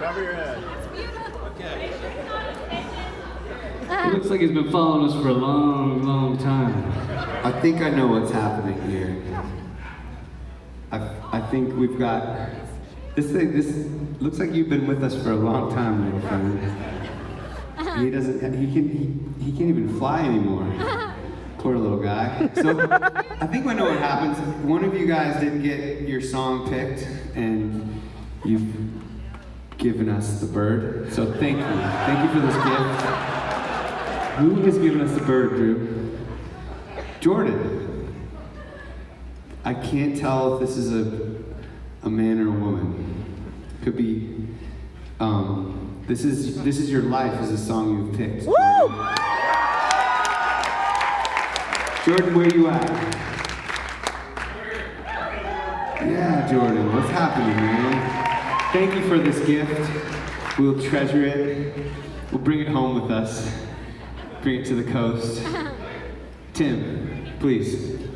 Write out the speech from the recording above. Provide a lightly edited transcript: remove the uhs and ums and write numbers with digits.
Cover your head. Okay. It looks like he's been following us for a long, long time. I think I know what's happening here. I think we've got this thing. This looks like you've been with us for a long time, little friend. He doesn't. He can't even fly anymore. Poor little guy. So I think I know what happens. One of you guys didn't get your song picked, and you've given us the bird. So thank you. Thank you for this gift. Who has given us the bird, Drew? Jordan. I can't tell if this is a man or a woman. Could be. This is your life is a song you've picked. Woo! Jordan, where you at? Yeah, Jordan, what's happening, man? Thank you for this gift. We'll treasure it. We'll bring it home with us. Bring it to the coast. Tim, please.